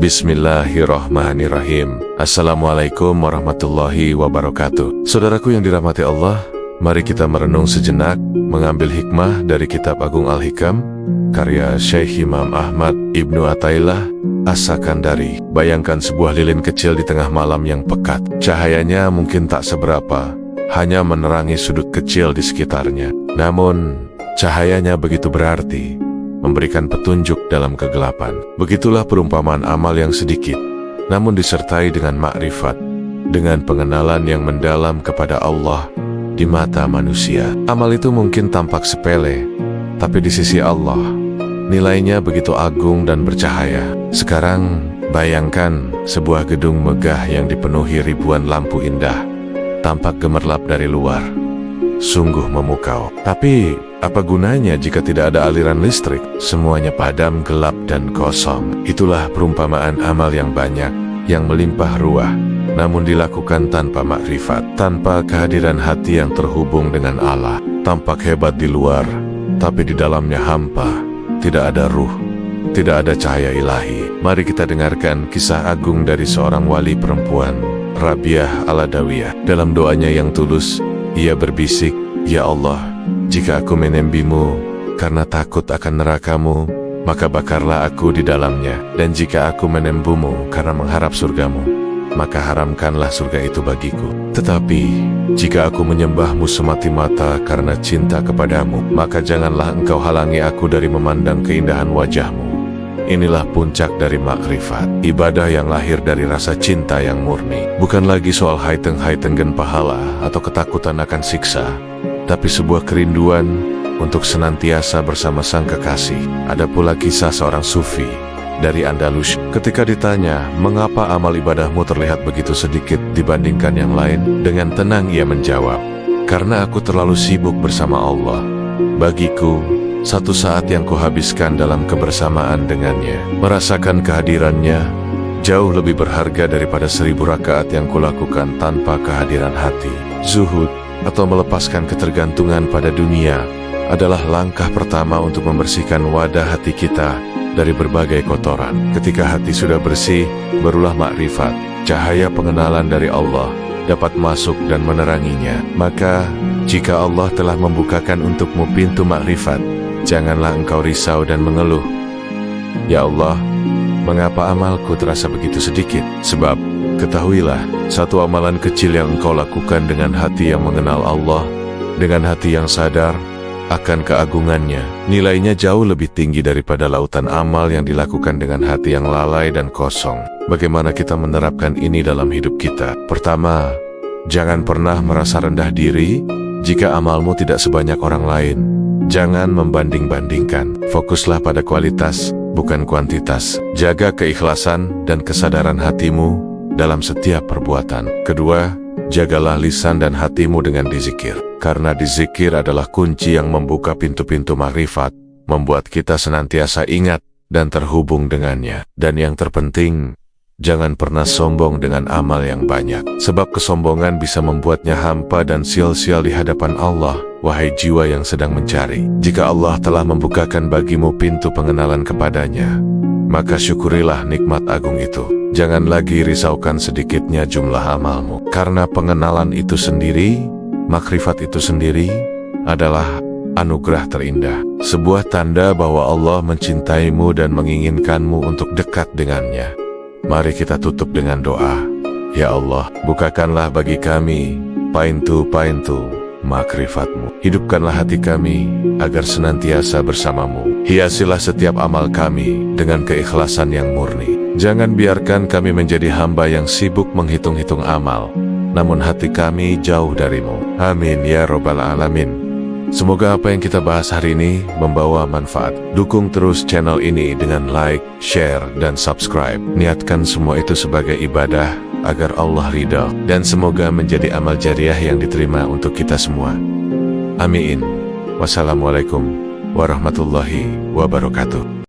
Bismillahirrahmanirrahim. Assalamualaikum warahmatullahi wabarakatuh. Saudaraku yang dirahmati Allah, mari kita merenung sejenak, mengambil hikmah dari kitab Agung Al-Hikam, karya Syekh Imam Ahmad Ibnu Athaillah As-Sakandari. Bayangkan sebuah lilin kecil di tengah malam yang pekat. Cahayanya mungkin tak seberapa, hanya menerangi sudut kecil di sekitarnya. Namun, cahayanya begitu berarti, memberikan petunjuk dalam kegelapan. Begitulah perumpamaan amal yang sedikit, namun disertai dengan makrifat, dengan pengenalan yang mendalam kepada Allah di mata manusia. Amal itu mungkin tampak sepele, tapi di sisi Allah, nilainya begitu agung dan bercahaya. Sekarang, bayangkan sebuah gedung megah yang dipenuhi ribuan lampu indah, tampak gemerlap dari luar. Sungguh memukau. Tapi, apa gunanya jika tidak ada aliran listrik? Semuanya padam, gelap, dan kosong. Itulah perumpamaan amal yang banyak, yang melimpah ruah, namun dilakukan tanpa makrifat, tanpa kehadiran hati yang terhubung dengan Allah. Tampak hebat di luar, tapi di dalamnya hampa, tidak ada ruh, tidak ada cahaya ilahi. Mari kita dengarkan kisah agung dari seorang wali perempuan, Rabiah Al-Adawiyah. Dalam doanya yang tulus, ia berbisik, "Ya Allah, jika aku menembimu karena takut akan nerakamu, maka bakarlah aku di dalamnya. Dan jika aku menembumu karena mengharap surgamu, maka haramkanlah surga itu bagiku. Tetapi, jika aku menyembahmu semati-mata karena cinta kepadamu, maka janganlah engkau halangi aku dari memandang keindahan wajahmu." Inilah puncak dari makrifat, ibadah yang lahir dari rasa cinta yang murni. Bukan lagi soal haiteng-haitenggen pahala atau ketakutan akan siksa, tapi sebuah kerinduan untuk senantiasa bersama sang kekasih. Ada pula kisah seorang sufi dari Andalus. Ketika ditanya, mengapa amal ibadahmu terlihat begitu sedikit dibandingkan yang lain? Dengan tenang ia menjawab, "Karena aku terlalu sibuk bersama Allah. Bagiku, satu saat yang kuhabiskan dalam kebersamaan dengannya, merasakan kehadirannya, jauh lebih berharga daripada 1000 rakaat yang kulakukan tanpa kehadiran hati." Zuhud, atau melepaskan ketergantungan pada dunia, adalah langkah pertama untuk membersihkan wadah hati kita dari berbagai kotoran. Ketika hati sudah bersih, barulah makrifat, cahaya pengenalan dari Allah, dapat masuk dan meneranginya. Maka, jika Allah telah membukakan untukmu pintu makrifat, janganlah engkau risau dan mengeluh, "Ya Allah, mengapa amalku terasa begitu sedikit?" Sebab, ketahuilah, satu amalan kecil yang engkau lakukan dengan hati yang mengenal Allah, dengan hati yang sadar akan keagungannya, nilainya jauh lebih tinggi daripada lautan amal yang dilakukan dengan hati yang lalai dan kosong. Bagaimana kita menerapkan ini dalam hidup kita? Pertama, jangan pernah merasa rendah diri jika amalmu tidak sebanyak orang lain. Jangan membanding-bandingkan. Fokuslah pada kualitas, bukan kuantitas. Jaga keikhlasan dan kesadaran hatimu dalam setiap perbuatan. Kedua, jagalah lisan dan hatimu dengan dizikir. Karena dizikir adalah kunci yang membuka pintu-pintu makrifat, membuat kita senantiasa ingat dan terhubung dengannya. Dan yang terpenting, jangan pernah sombong dengan amal yang banyak. Sebab kesombongan bisa membuatnya hampa dan sia-sia di hadapan Allah. Wahai jiwa yang sedang mencari, jika Allah telah membukakan bagimu pintu pengenalan kepadanya, maka syukurilah nikmat agung itu. Jangan lagi risaukan sedikitnya jumlah amalmu. Karena pengenalan itu sendiri, makrifat itu sendiri, adalah anugerah terindah. Sebuah tanda bahwa Allah mencintaimu dan menginginkanmu untuk dekat dengannya. Mari kita tutup dengan doa. Ya Allah, bukakanlah bagi kami pintu-pintu makrifat-Mu. Hidupkanlah hati kami agar senantiasa bersamamu. Hiasilah setiap amal kami dengan keikhlasan yang murni. Jangan biarkan kami menjadi hamba yang sibuk menghitung-hitung amal, namun hati kami jauh darimu. Amin ya Rabbal Alamin. Semoga apa yang kita bahas hari ini membawa manfaat. Dukung terus channel ini dengan like, share, dan subscribe. Niatkan semua itu sebagai ibadah agar Allah ridha, dan semoga menjadi amal jariah yang diterima untuk kita semua. Amin. Wassalamualaikum warahmatullahi wabarakatuh.